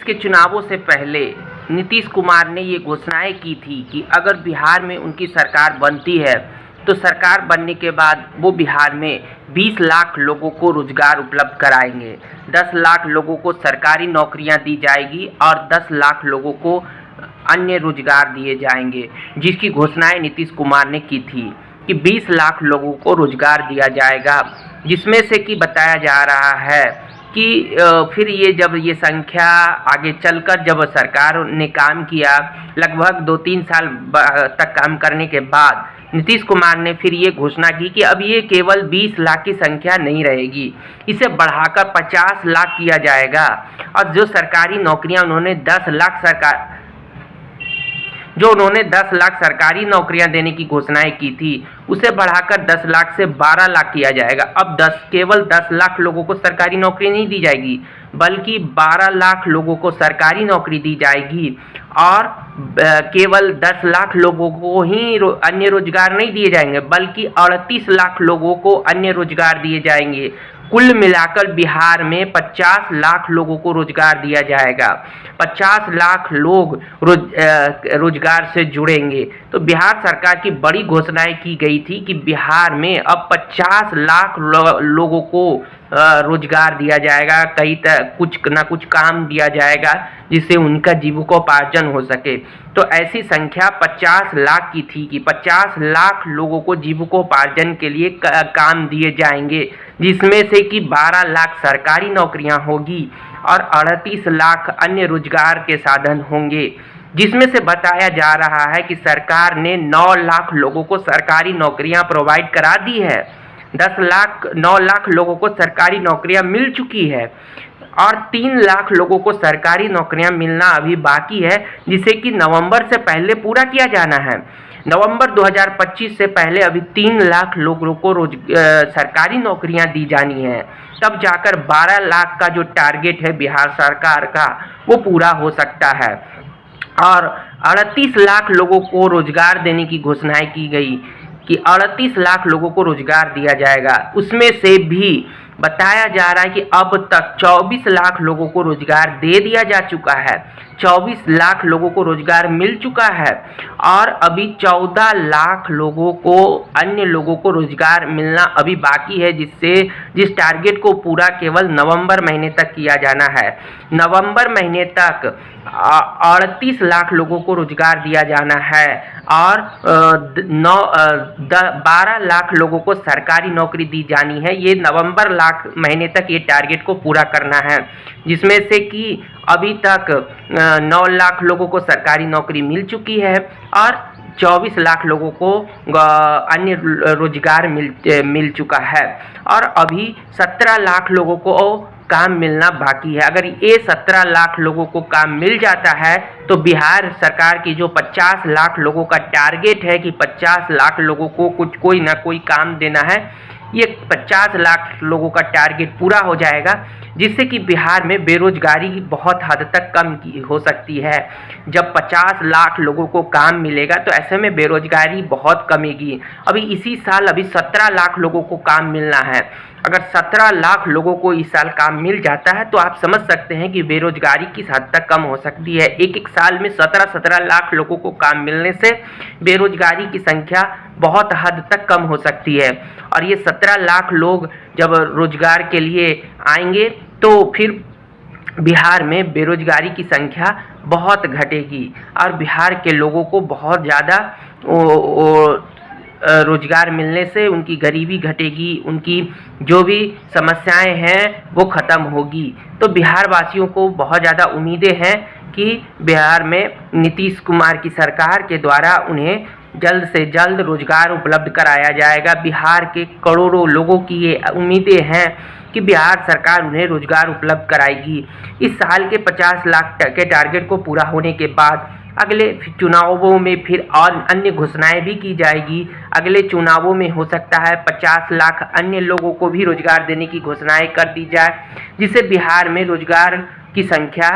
के चुनावों से पहले नीतीश कुमार ने ये घोषणाएं की थी कि अगर बिहार में उनकी सरकार बनती है तो सरकार बनने के बाद वो बिहार में 20 लाख लोगों को रोजगार उपलब्ध कराएंगे, 10 लाख लोगों को सरकारी नौकरियां दी जाएगी और 10 लाख लोगों को अन्य रोजगार दिए जाएंगे, जिसकी घोषणाएं नीतीश कुमार ने की थी कि 20 लाख लोगों को रोजगार दिया जाएगा, जिसमें से कि बताया जा रहा है कि फिर ये जब ये संख्या आगे चलकर जब सरकार ने काम किया, लगभग 2-3 साल तक काम करने के बाद नीतीश कुमार ने फिर ये घोषणा की कि अब ये केवल 20 लाख की संख्या नहीं रहेगी, इसे बढ़ाकर 50 लाख किया जाएगा। और जो सरकारी नौकरियां उन्होंने 10 लाख सरकारी नौकरियां देने की घोषणाएं की थी, उसे बढ़ाकर 10 लाख से 12 लाख किया जाएगा। अब केवल 10 लाख लोगों को सरकारी नौकरी नहीं दी जाएगी, बल्कि 12 लाख लोगों को सरकारी नौकरी दी जाएगी और केवल 10 लाख लोगों को ही अन्य रोजगार नहीं दिए जाएंगे, बल्कि 38 लाख लोगों को अन्य रोजगार दिए जाएंगे। कुल मिलाकर बिहार में 50 लाख लोगों को रोजगार दिया जाएगा, 50 लाख लोग रोजगार से जुड़ेंगे। तो बिहार सरकार की बड़ी घोषणाएं की गई थी कि बिहार में अब 50 लाख लोगों को रोजगार दिया जाएगा, कुछ ना कुछ काम दिया जाएगा जिससे उनका जीविकोपार्जन हो सके। तो ऐसी संख्या 50 लाख की थी कि 50 लाख लोगों को जीविकोपार्जन के लिए काम दिए जाएंगे, जिसमें से कि 12 लाख सरकारी नौकरियां होगी और 38 लाख अन्य रोजगार के साधन होंगे, जिसमें से बताया जा रहा है कि सरकार ने 9 लाख लोगों को सरकारी नौकरियां प्रोवाइड करा दी है। 9 लाख लोगों को सरकारी नौकरियां मिल चुकी है और 3 लाख लोगों को सरकारी नौकरियां मिलना अभी बाकी है, जिसे कि नवंबर से पहले पूरा किया जाना है। नवंबर 2025 से पहले अभी 3 लाख लोगों को सरकारी नौकरियां दी जानी है, तब जाकर 12 लाख का जो टारगेट है बिहार सरकार का वो पूरा हो सकता है। और 38 लाख लोगों को रोजगार देने की घोषणाएं की गई कि 38 लाख लोगों को रोजगार दिया जाएगा। उसमें से भी बताया जा रहा है कि अब तक 24 लाख लोगों को रोजगार दे दिया जा चुका है, 24 लाख लोगों को रोजगार मिल चुका है और अभी 14 लाख लोगों को अन्य लोगों को रोजगार मिलना अभी बाकी है, जिस टारगेट को पूरा केवल नवंबर महीने तक किया जाना है। नवंबर महीने तक 38 लाख लोगों को रोजगार दिया जाना है और 12 लाख लोगों को सरकारी नौकरी दी जानी है। ये नवंबर महीने तक ये टारगेट को पूरा करना है, जिसमें से कि अभी तक 9 लाख लोगों को सरकारी नौकरी मिल चुकी है और 24 लाख लोगों को अन्य रोजगार मिल चुका है और अभी 17 लाख लोगों को काम मिलना बाकी है। अगर ये 17 लाख लोगों को काम मिल जाता है तो बिहार सरकार की जो 50 लाख लोगों का टारगेट है कि 50 लाख लोगों को कोई ना कोई काम देना है, ये 50 लाख लोगों का टारगेट पूरा हो जाएगा, जिससे कि बिहार में बेरोजगारी बहुत हद तक कम हो सकती है। जब 50 लाख लोगों को काम मिलेगा तो ऐसे में बेरोजगारी बहुत कमेगी। अभी इसी साल 17 लाख लोगों को काम मिलना है। अगर 17 लाख लोगों को इस साल काम मिल जाता है तो आप समझ सकते हैं कि बेरोजगारी किस हद तक कम हो सकती है। एक साल में 17 लाख लोगों को काम मिलने से बेरोजगारी की संख्या बहुत हद तक कम हो सकती है और ये 17 लाख लोग जब रोजगार के लिए आएंगे तो फिर बिहार में बेरोजगारी की संख्या बहुत घटेगी और बिहार के लोगों को बहुत ज़्यादा रोजगार मिलने से उनकी गरीबी घटेगी, उनकी जो भी समस्याएं हैं वो ख़त्म होगी। तो बिहार वासियों को बहुत ज़्यादा उम्मीदें हैं कि बिहार में नीतीश कुमार की सरकार के द्वारा उन्हें जल्द से जल्द रोजगार उपलब्ध कराया जाएगा। बिहार के करोड़ों लोगों की ये उम्मीदें हैं कि बिहार सरकार उन्हें रोजगार उपलब्ध कराएगी। इस साल के 50 लाख के टारगेट को पूरा होने के बाद अगले चुनावों में फिर और अन्य घोषणाएं भी की जाएगी। अगले चुनावों में हो सकता है 50 लाख अन्य लोगों को भी रोजगार देने की घोषणाएं कर दी जाए, जिससे बिहार में रोजगार की संख्या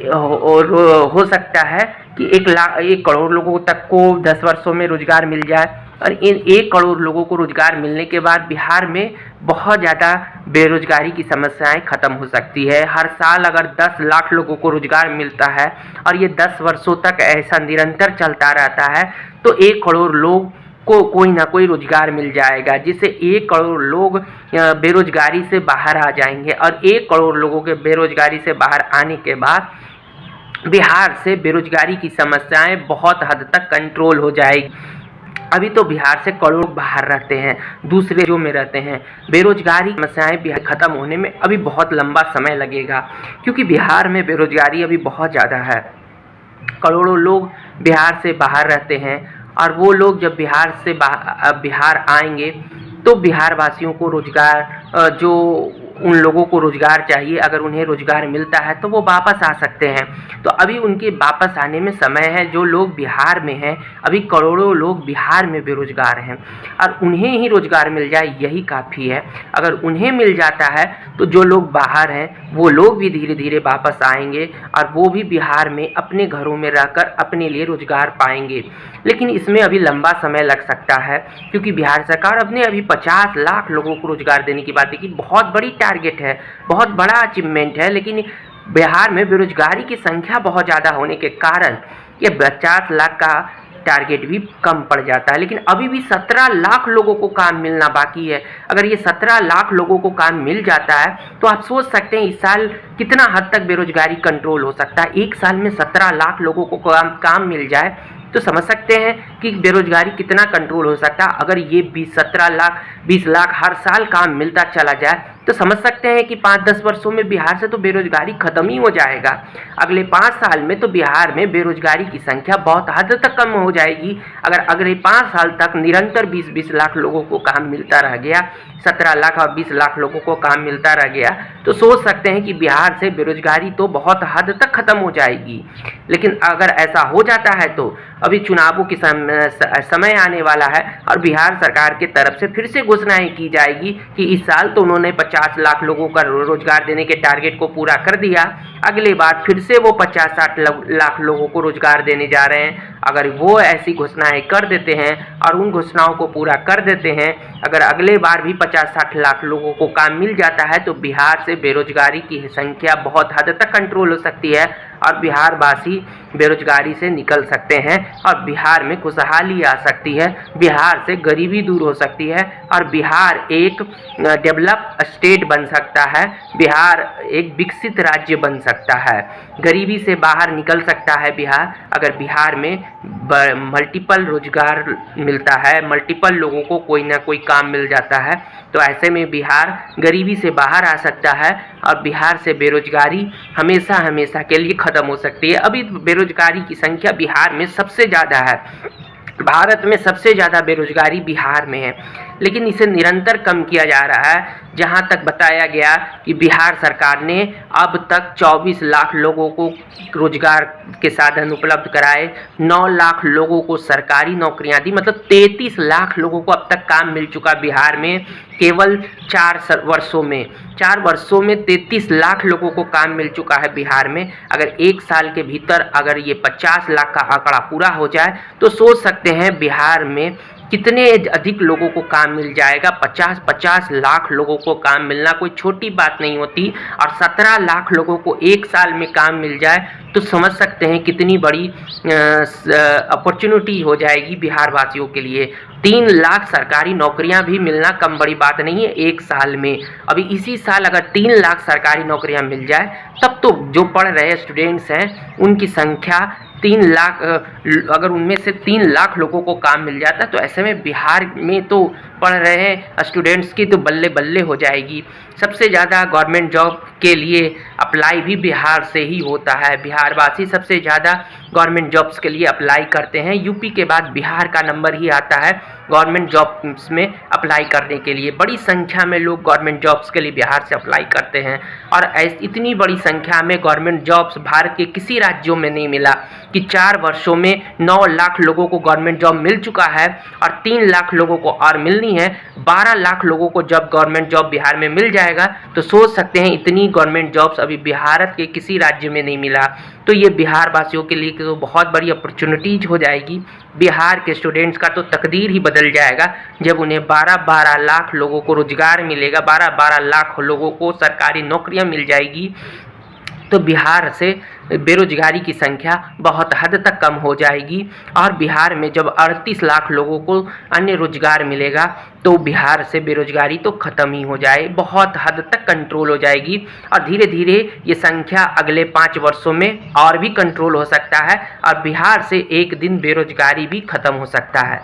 हो सकता है कि 1 करोड़ लोगों तक को 10 वर्षों में रोजगार मिल जाए और इन 1 करोड़ लोगों को रोजगार मिलने के बाद बिहार में बहुत ज़्यादा बेरोजगारी की समस्याएं खत्म हो सकती है। हर साल अगर 10 लाख लोगों को रोजगार मिलता है और ये 10 वर्षों तक ऐसा निरंतर चलता रहता है तो 1 करोड़ लोग को कोई ना कोई रोजगार मिल जाएगा, जिससे 1 करोड़ लोग बेरोजगारी से बाहर आ जाएंगे। और 1 करोड़ लोगों के बेरोजगारी से बाहर आने के बाद बिहार से बेरोजगारी की समस्याएं बहुत हद तक कंट्रोल हो जाएगी। अभी तो बिहार से करोड़ों बाहर रहते हैं, दूसरे राज्यों में रहते हैं। बेरोजगारी समस्याएं बिहार खत्म होने में अभी बहुत लंबा समय लगेगा, क्योंकि बिहार में बेरोजगारी अभी बहुत ज़्यादा है। करोड़ों लोग बिहार से बाहर रहते हैं और वो लोग जब बिहार आएंगे तो बिहार वासियों को रोजगार, जो उन लोगों को रोजगार चाहिए, अगर उन्हें रोजगार मिलता है तो वो वापस आ सकते हैं। तो अभी उनके वापस आने में समय है। जो लोग बिहार में हैं, अभी करोड़ों लोग बिहार में बेरोजगार हैं और उन्हें ही रोजगार मिल जाए यही काफ़ी है। अगर उन्हें मिल जाता है तो जो लोग बाहर हैं वो लोग भी धीरे धीरे वापस आएंगे और वो भी बिहार में अपने घरों में रहकर अपने लिए रोजगार पाएंगे। लेकिन इसमें अभी लंबा समय लग सकता है, क्योंकि बिहार सरकार अपने अभी 50 लाख लोगों को रोजगार देने की बात है कि बहुत बड़ी टारगेट है, बहुत बड़ा अचीवमेंट है। लेकिन बिहार में बेरोजगारी की संख्या बहुत ज़्यादा होने के कारण ये 50 लाख का टारगेट भी कम पड़ जाता है। लेकिन अभी भी 17 लाख लोगों को काम मिलना बाकी है। अगर ये 17 लाख लोगों को काम मिल जाता है तो आप सोच सकते हैं इस साल कितना हद तक बेरोजगारी कंट्रोल हो सकता है। 1 साल में 17 लाख लोगों को काम मिल जाए तो समझ सकते हैं कि बेरोजगारी कितना कंट्रोल हो सकता है। अगर ये 20 लाख हर साल काम मिलता चला जाए तो समझ सकते हैं कि 5-10 वर्षों में बिहार से तो बेरोजगारी खत्म ही हो जाएगा। अगले 5 साल में तो बिहार में बेरोजगारी की संख्या बहुत हद तक कम हो जाएगी। अगर अगले 5 साल तक निरंतर 20-20 लाख लोगों को काम मिलता रह गया, 17 लाख और 20 लाख लोगों को काम मिलता रह गया, तो सोच सकते हैं कि बिहार से बेरोजगारी तो बहुत हद तक खत्म हो जाएगी। लेकिन अगर ऐसा हो जाता है तो अभी चुनावों की समय आने वाला है और बिहार सरकार की तरफ से फिर से घोषणाएं की जाएगी कि इस साल तो उन्होंने 50 लाख लोगों का रोजगार देने के टारगेट को पूरा कर दिया, अगले बार फिर से वो 50-60 लाख लोगों को रोजगार देने जा रहे हैं। अगर वो ऐसी घोषणाएं कर देते हैं और उन घोषणाओं को पूरा कर देते हैं, अगर अगले बार भी 50-60 लाख लोगों को काम मिल जाता है तो बिहार से बेरोजगारी की संख्या बहुत हद तक कंट्रोल हो सकती है और बिहार वासी बेरोजगारी से निकल सकते हैं और बिहार में खुशहाली आ सकती है, बिहार से गरीबी दूर हो सकती है और बिहार एक डेवलप स्टेट बन सकता है, बिहार एक विकसित राज्य बन सकता है, गरीबी से बाहर निकल सकता है बिहार। अगर बिहार में मल्टीपल रोजगार मिलता है, मल्टीपल लोगों को कोई ना कोई काम मिल जाता है, तो ऐसे में बिहार गरीबी से बाहर आ सकता है और बिहार से बेरोजगारी हमेशा हमेशा के लिए खत्म हो सकती है। अभी बेरोजगारी की संख्या बिहार में सबसे ज़्यादा है, भारत में सबसे ज़्यादा बेरोजगारी बिहार में है, लेकिन इसे निरंतर कम किया जा रहा है। जहां तक बताया गया कि बिहार सरकार ने अब तक 24 लाख लोगों को रोजगार के साधन उपलब्ध कराए, 9 लाख लोगों को सरकारी नौकरियां दी, मतलब 33 लाख लोगों को अब तक काम मिल चुका बिहार में केवल 4 वर्षों में। 4 वर्षों में 33 लाख लोगों को काम मिल चुका है बिहार में। अगर 1 साल के भीतर अगर ये 50 लाख का आंकड़ा पूरा हो जाए तो सोच सकते हैं बिहार में कितने अधिक लोगों को काम मिल जाएगा। 50 लाख लोगों को काम मिलना कोई छोटी बात नहीं होती और 17 लाख लोगों को 1 साल में काम मिल जाए तो समझ सकते हैं कितनी बड़ी अपॉर्चुनिटी हो जाएगी बिहार वासियों के लिए। 3 लाख सरकारी नौकरियां भी मिलना कम बड़ी बात नहीं है 1 साल में। अभी इसी साल अगर 3 लाख सरकारी नौकरियां मिल जाए तब तो जो पढ़ रहे स्टूडेंट्स हैं उनकी संख्या 3 लाख, अगर उनमें से 3 लाख लोगों को काम मिल जाता है तो ऐसे में बिहार में तो पढ़ रहे हैं स्टूडेंट्स की तो बल्ले बल्ले हो जाएगी। सबसे ज़्यादा गवर्नमेंट जॉब के लिए अप्लाई भी बिहार से ही होता है, बिहार वासी सबसे ज़्यादा गवर्नमेंट जॉब्स के लिए अप्लाई करते हैं। यूपी के बाद बिहार का नंबर ही आता है गवर्नमेंट जॉब्स में अप्लाई करने के लिए। बड़ी संख्या में लोग गवर्नमेंट जॉब्स के लिए बिहार से अप्लाई करते हैं और इतनी बड़ी संख्या में गवर्नमेंट जॉब्स भारत के किसी राज्यों में नहीं मिला कि 4 वर्षों में 9 लाख लोगों को गवर्नमेंट जॉब मिल चुका है और 3 लाख लोगों को और मिलनी कितनी है, 12 लाख लोगों को जब गवर्नमेंट जॉब बिहार में मिल जाएगा तो सोच सकते हैं इतनी गवर्नमेंट जॉब्स अभी भारत के किसी राज्य में नहीं मिला। तो ये बिहार वासियों के लिए तो बहुत बड़ी अपॉर्चुनिटीज हो जाएगी। बिहार के स्टूडेंट्स का तो तकदीर ही बदल जाएगा जब उन्हें 12-12 लाख लोगों को रोजगार मिलेगा, 12-12 लाख लोगों को सरकारी नौकरियां मिल जाएगी। तो बिहार से बेरोजगारी की संख्या बहुत हद तक कम हो जाएगी और बिहार में जब 38 लाख लोगों को अन्य रोजगार मिलेगा तो बिहार से बेरोजगारी तो ख़त्म ही हो जाए, बहुत हद तक कंट्रोल हो जाएगी और धीरे धीरे ये संख्या अगले 5 वर्षों में और भी कंट्रोल हो सकता है और बिहार से एक दिन बेरोजगारी भी ख़त्म हो सकता है।